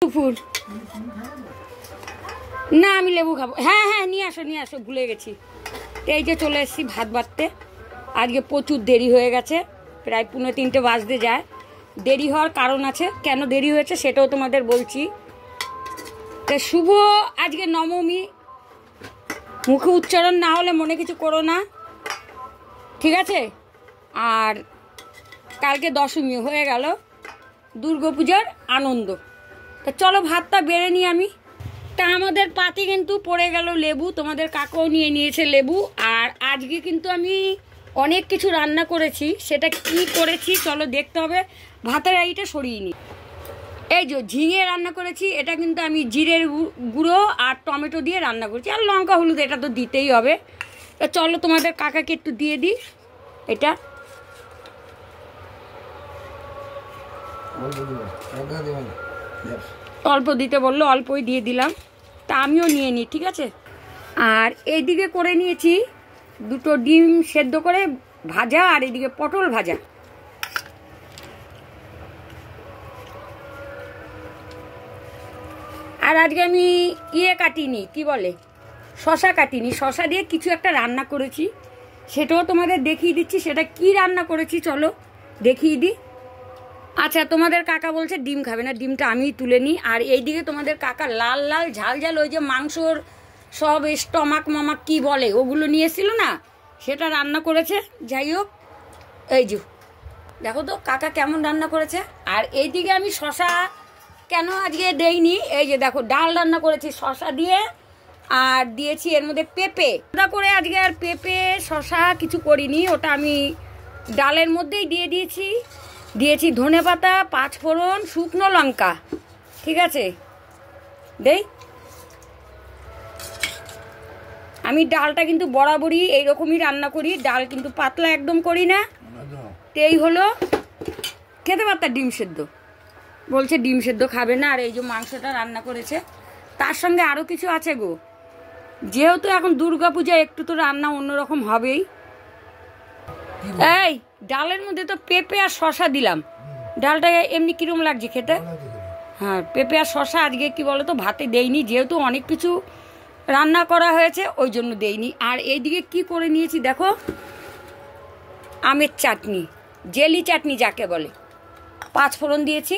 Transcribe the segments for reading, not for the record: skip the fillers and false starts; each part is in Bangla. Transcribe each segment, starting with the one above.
দুপুর না আমি লেবু খাবো। হ্যাঁ হ্যাঁ নিয়ে আসো ভুলে গেছি। এই যে চলে এসেছি ভাত বাড়তে। আজকে প্রচুর দেরি হয়ে গেছে, প্রায় 2:45 বাজতে যায়। দেরি হওয়ার কারণ আছে, কেন দেরি হয়েছে সেটাও তোমাদের বলছি। তা শুভ আজকে নবমী, মুখে উচ্চারণ না হলে মনে কিছু করো না, ঠিক আছে? আর কালকে দশমী হয়ে গেল, দুর্গাপূজার আনন্দ। তা চলো ভাতটা বেড়ে নিই আমি। তা আমাদের পাতে কিন্তু পড়ে গেল লেবু, তোমাদের কাকাও নিয়ে নিয়েছে লেবু। আর আজকে কিন্তু আমি অনেক কিছু রান্না করেছি, সেটা কি করেছি চলো দেখতে হবে। ভাতের আইটা সরিয়ে নিই। এই যে ঝিঙে রান্না করেছি, এটা কিন্তু আমি জিরের গুঁড়ো আর টমেটো দিয়ে রান্না করেছি, আর লঙ্কা হলুদ এটা তো দিতেই হবে। তা চলো তোমাদের কাকাকে একটু দিয়ে দিই। এটা অল্প দিতে বললো, অল্পই দিয়ে দিলাম। তা আমিও নিয়ে নিই, ঠিক আছে? আর এইদিকে করে নিয়েছি দুটো ডিম সেদ্ধ করে ভাজা, আর এদিকে পটল ভাজা। আর আজকে আমি কাটিনি, কি বলে, শশা কাটিনি, শশা দিয়ে কিছু একটা রান্না করেছি, সেটাও তোমাদের দেখিয়ে দিচ্ছি। সেটা কি রান্না করেছি চলো দেখিয়ে দিই। আচ্ছা, তোমাদের কাকা বলছে ডিম খাবে না, ডিমটা আমিই তুলে নিই। আর এইদিকে তোমাদের কাকা লাল লাল ঝাল ঝাল ওই যে মাংসর সব স্টমাক মামাক কি বলে ওগুলো নিয়েছিল না, সেটা রান্না করেছে। যাই হোক, এই যে দেখো তো কাকা কেমন রান্না করেছে। আর এইদিকে আমি শশা কেন আজকে দেইনি, এই যে দেখো ডাল রান্না করেছি শশা দিয়ে, আর দিয়েছি এর মধ্যে পেঁপে। ওটা করে আজকে আর পেঁপে শশা কিছু করিনি, ওটা আমি ডালের মধ্যেই দিয়ে দিয়েছি ধনেপাতা, 5 ফোড়ন, শুকনো লঙ্কা, ঠিক আছে? দেই আমি ডালটা কিন্তু বরাবরই এইরকমই রান্না করি, ডাল কিন্তু পাতলা একদম করি না। এই হলো খেতে পারতাম ডিম সেদ্ধ, বলছে ডিম সেদ্ধ খাবে না। আর এই যে মাংসটা রান্না করেছে, তার সঙ্গে আরও কিছু আছে গো। যেহেতু এখন দুর্গাপূজা, একটু তো রান্না অন্যরকম হবেই। এই ডালের মধ্যে তো পেঁপে আর শশা দিলাম, ডালটা এমনি কিরম লাগছে খেতে? হ্যাঁ, পেঁপে আর শশা আজকে কি বলো তো ভাতে দেইনি, যেহেতু অনেক কিছু রান্না করা হয়েছে ওই জন্য দেইনি। আর এইদিকে কি করে নিয়েছি দেখো, আমের চাটনি, জেলি চাটনি যাকে বলে, 5 ফোড়ন দিয়েছি,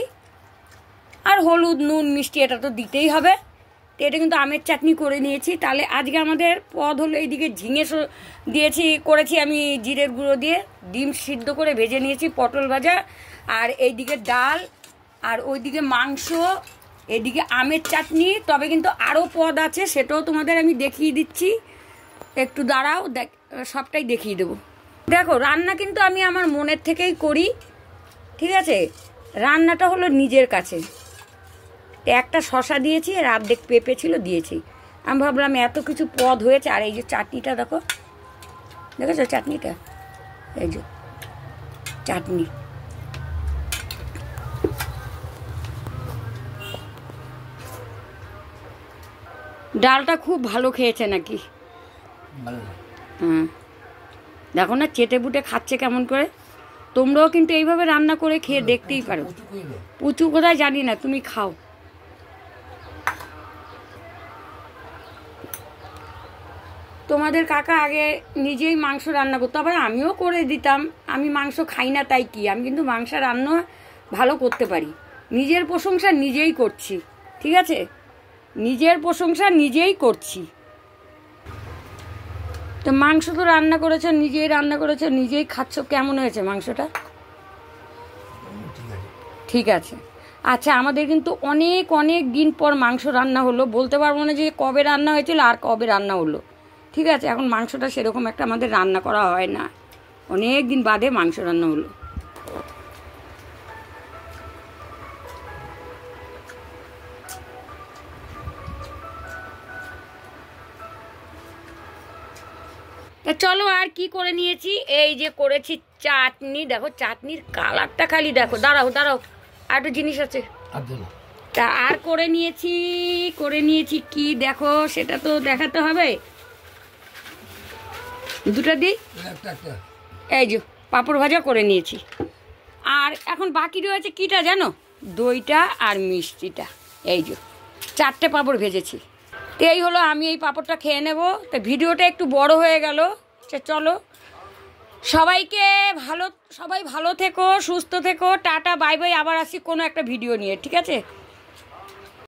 আর হলুদ নুন মিষ্টি এটা তো দিতেই হবে। তো এটা কিন্তু আমের চাটনি করে নিয়েছি। তাহলে আজকে আমাদের পদ হলো, এইদিকে ঝিঙে করেছি আমি জিরের গুঁড়ো দিয়ে, ডিম সিদ্ধ করে ভেজে নিয়েছি, পটল ভাজা, আর এইদিকে ডাল, আর ওইদিকে মাংস, এদিকে আমের চাটনি। তবে কিন্তু আরও পদ আছে, সেটাও তোমাদের আমি দেখিয়ে দিচ্ছি, একটু দাঁড়াও, সবটাই দেখিয়ে দেবো। দেখো রান্না কিন্তু আমি আমার মনের থেকেই করি, ঠিক আছে? রান্নাটা হলো নিজের কাছে। একটা শশা দিয়েছি, আর অর্ধেক পেঁপে ছিল দিয়েছি। আমি ভাবলাম এত কিছু পদ হয়েছে। আর এই যে চাটনিটা দেখেছো চাটনিটা, এই যে চাটনি, ডালটা খুব ভালো খেয়েছে নাকি? হ্যাঁ, দেখো না চেটে বুটে খাচ্ছে কেমন করে। তোমরাও কিন্তু এইভাবে রান্না করে খেয়ে দেখতেই পারো। পুচু কোথায় জানি না, তুমি খাও। তোমাদের কাকা আগে নিজেই মাংস রান্না করতো, আবার আমিও করে দিতাম। আমি মাংস খাই না তাই কি, আমি কিন্তু মাংস রান্না ভালো করতে পারি। নিজের প্রশংসা নিজেই করছি, ঠিক আছে? নিজের প্রশংসা নিজেই করছি। তো মাংস তো রান্না করেছো, নিজেই রান্না করেছো, নিজেই খাচ্ছ, কেমন হয়েছে মাংসটা? ঠিক আছে। আচ্ছা, আমাদের কিন্তু অনেক অনেক দিন পর মাংস রান্না হলো, বলতে পারবো না যে কবে রান্না হয়েছিল আর কবে রান্না হলো, ঠিক আছে? এখন মাংসটা সেরকম একটা আমাদের রান্না করা হয় না, অনেক দিন বাদে মাংস রান্না হলো। তা চলো আর কি করে নিয়েছি, এই যে করেছি চাটনি। দেখো চাটনির কালারটা খালি দেখো, দাঁড়াও আর একটু জিনিস আছে। তা আর করে নিয়েছি কি দেখো, সেটা তো দেখাতে হবে। দুটো দিই, এই যে পাঁপড় ভাজা করে নিয়েছি। আর এখন বাকি রয়েছে কিটা জানো, দইটা আর মিষ্টিটা। এই যে 4টে পাঁপড় ভেজেছি। তো এই হলো, আমি এই পাঁপড়টা খেয়ে নেব। তো ভিডিওটা একটু বড় হয়ে গেল। চলো সবাইকে সবাই ভালো থেকো, সুস্থ থেকো, টাটা বাই বাই। আবার আসি কোনো একটা ভিডিও নিয়ে, ঠিক আছে?